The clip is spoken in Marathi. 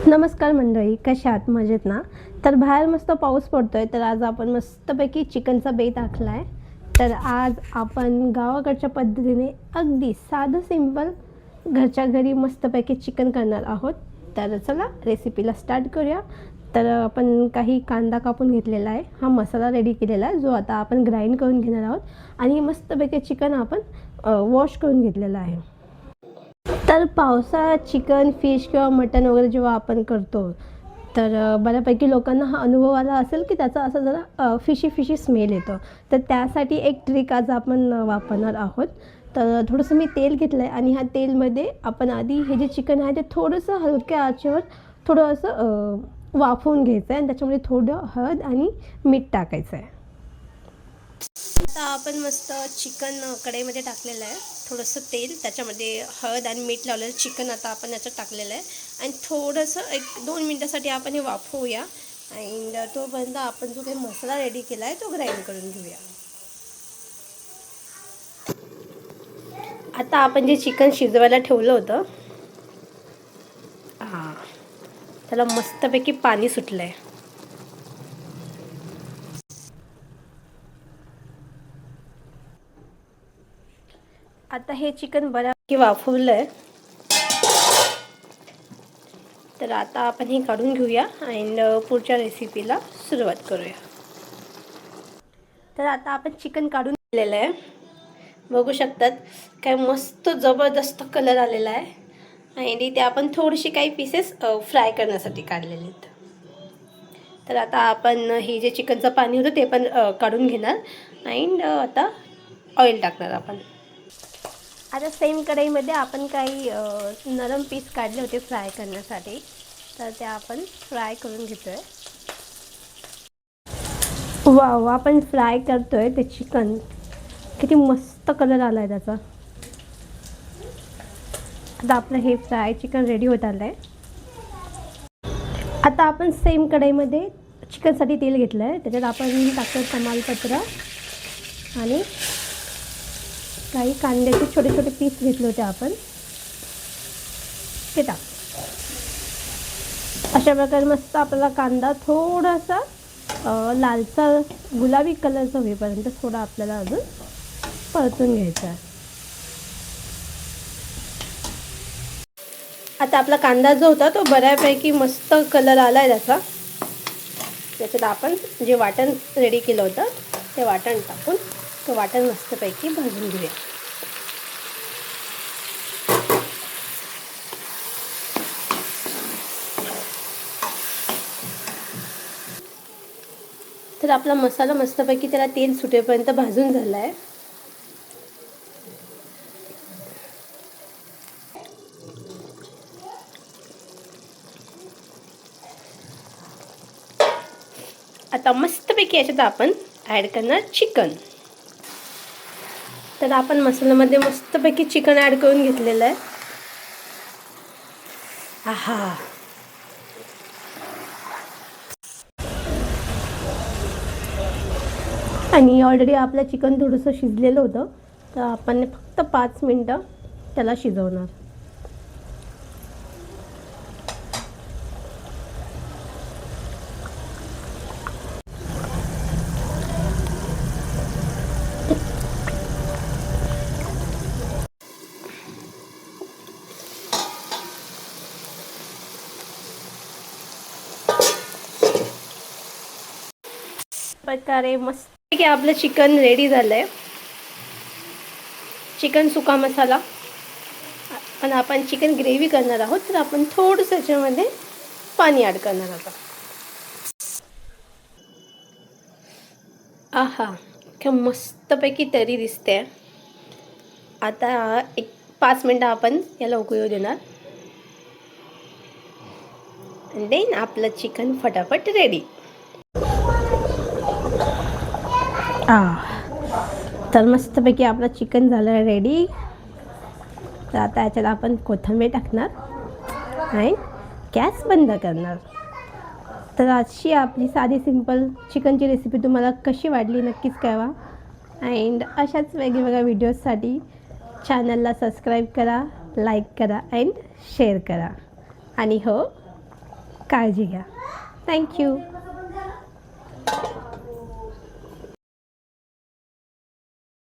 नमस्कार मंडळी, कशा आहात? मजेत ना? तर बाहेर मस्त पाऊस पडतोय, तर आज आपण मस्तपैकी चिकनचा बेत आखला आहे. तर आज आपण गावाकडच्या पद्धतीने अगदी साधं सिंपल घरच्या घरी मस्तपैकी चिकन करणार आहोत. तर चला रेसिपीला स्टार्ट करूया. तर आपण काही कांदा कापून घेतलेला आहे, हा मसाला रेडी केलेला आहे जो आता आपण ग्राइंड करून घेणार आहोत. आणि मस्तपैकी चिकन आपण वॉश करून घेतलेलं आहे. तर पावसाळ्यात चिकन, फिश किंवा मटण वगैरे जेव्हा आपण करतो, तर बऱ्यापैकी लोकांना हा अनुभव आला असेल की त्याचा असा जरा फिशी स्मेल येतो. तर त्यासाठी एक ट्रिक आज आपण वापरणार आहोत. तर थोडंसं मी तेल घेतलं आहे आणि ह्या तेलमध्ये आपण आधी हे जे चिकन आहे ते थोडंसं हलक्या आचेवर थोडं असं वाफवून घ्यायचं आहे आणि त्याच्यामध्ये थोडं हळद आणि मीठ टाकायचं आहे. आता आपण मस्त चिकन कढईमध्ये टाकलेलं आहे. थोडंसं तेल, त्याच्यामध्ये हळद आणि मीठ लावलेलं चिकन आता आपण याच्यात टाकलेलं आहे आणि थोडंसं 1-2 मिनटासाठी आपण हे वाफवूया. आणि तोपर्यंत आपण जो काही मसाला रेडी केला आहे तो ग्राइंड करून घेऊया. आता आपण जे चिकन शिजवायला ठेवलं होतं, त्याला मस्तपैकी पाणी सुटलं आहे. आता हे चिकन बऱ्यापैकी वाफवलं आहे. तर आता आपण हे काढून घेऊया आणि पुढच्या रेसिपीला सुरुवात करूया. तर आता आपण चिकन काढून घेतलेलं आहे. बघू शकतात काय मस्त जबरदस्त कलर आलेला आहे आणि ते आपण थोडीशी काही पीसेस फ्राय करण्यासाठी काढलेले आहेत. तर आता आपण हे जे चिकनचं पाणी होतं ते पण काढून घेणार आणि आता ऑइल टाकणार आपण. आता सेम कढईमध्ये आपण काही नरम पीस काढले होते फ्राय करण्यासाठी, तर ते आपण फ्राय करून घेतोय. वाव, आपण फ्राय करतोय ते चिकन, किती मस्त कलर आला आहे त्याचा. आता आपलं हे फ्राय चिकन रेडी होत आलं आहे. आता आपण सेम कढईमध्ये चिकनसाठी तेल घेतलं आहे, त्याच्यात आपण टाकतो तमालपत्र आणि काही कांद्याचे छोटे छोटे पीस घेतले होते आपण, ते टाक. अशा प्रकारे मस्त आपला कांदा थोडासा लालसर गुलाबी कलरचा होईपर्यंत थोडा आपल्याला अजून परतून घ्यायचा आहे. आता आपला कांदा जो होता तो बऱ्यापैकी मस्त कलर आला आहे त्याचा. त्याच्यात आपण जे वाटण रेडी केलं होतं ते वाटण टाकून ते वाटण मस्तपैकी भाजून घेऊया. तर आपला मसाला मस्तपैकी त्याला तेल सुटेपर्यंत भाजून झाला आहे. आता मस्तपैकी याच्यात आपण ॲड करणार चिकन. तर आपण मसाल्यामध्ये मस्तपैकी चिकन ॲड करून घेतलेलं आहे. आहा, आणि ऑलरेडी आपलं चिकन थोडंसं शिजलेलं होतं, तर आपण फक्त 5 मिनटं त्याला शिजवणार. प्रकारे मस्त की आपलं चिकन रेडी झालं आहे. चिकन सुका मसाला, पण आपण चिकन ग्रेव्ही करणार आहोत, तर आपण थोडंसं याच्यामध्ये पाणी ॲड करणार आहोत. आहा, क्या मस्तपैकी तरी दिसते. आता 5 मिनटं आपण याला उकळू देणार. देन आपलं चिकन फटाफट रेडी. तर मस्तपैकी आपलं चिकन झालं रेडी. तर आता याच्यात आपण कोथिंबीर टाकणार आणि गॅस बंद करणार. तर अशी आपली साधी सिंपल चिकनची रेसिपी तुम्हाला कशी वाटली नक्कीच कळवा. अँड अशाच वेगवेगळ्या व्हिडिओजसाठी चॅनलला सबस्क्राईब करा, लाईक करा अँड शेअर करा. आणि हो, काळजी घ्या. थँक्यू.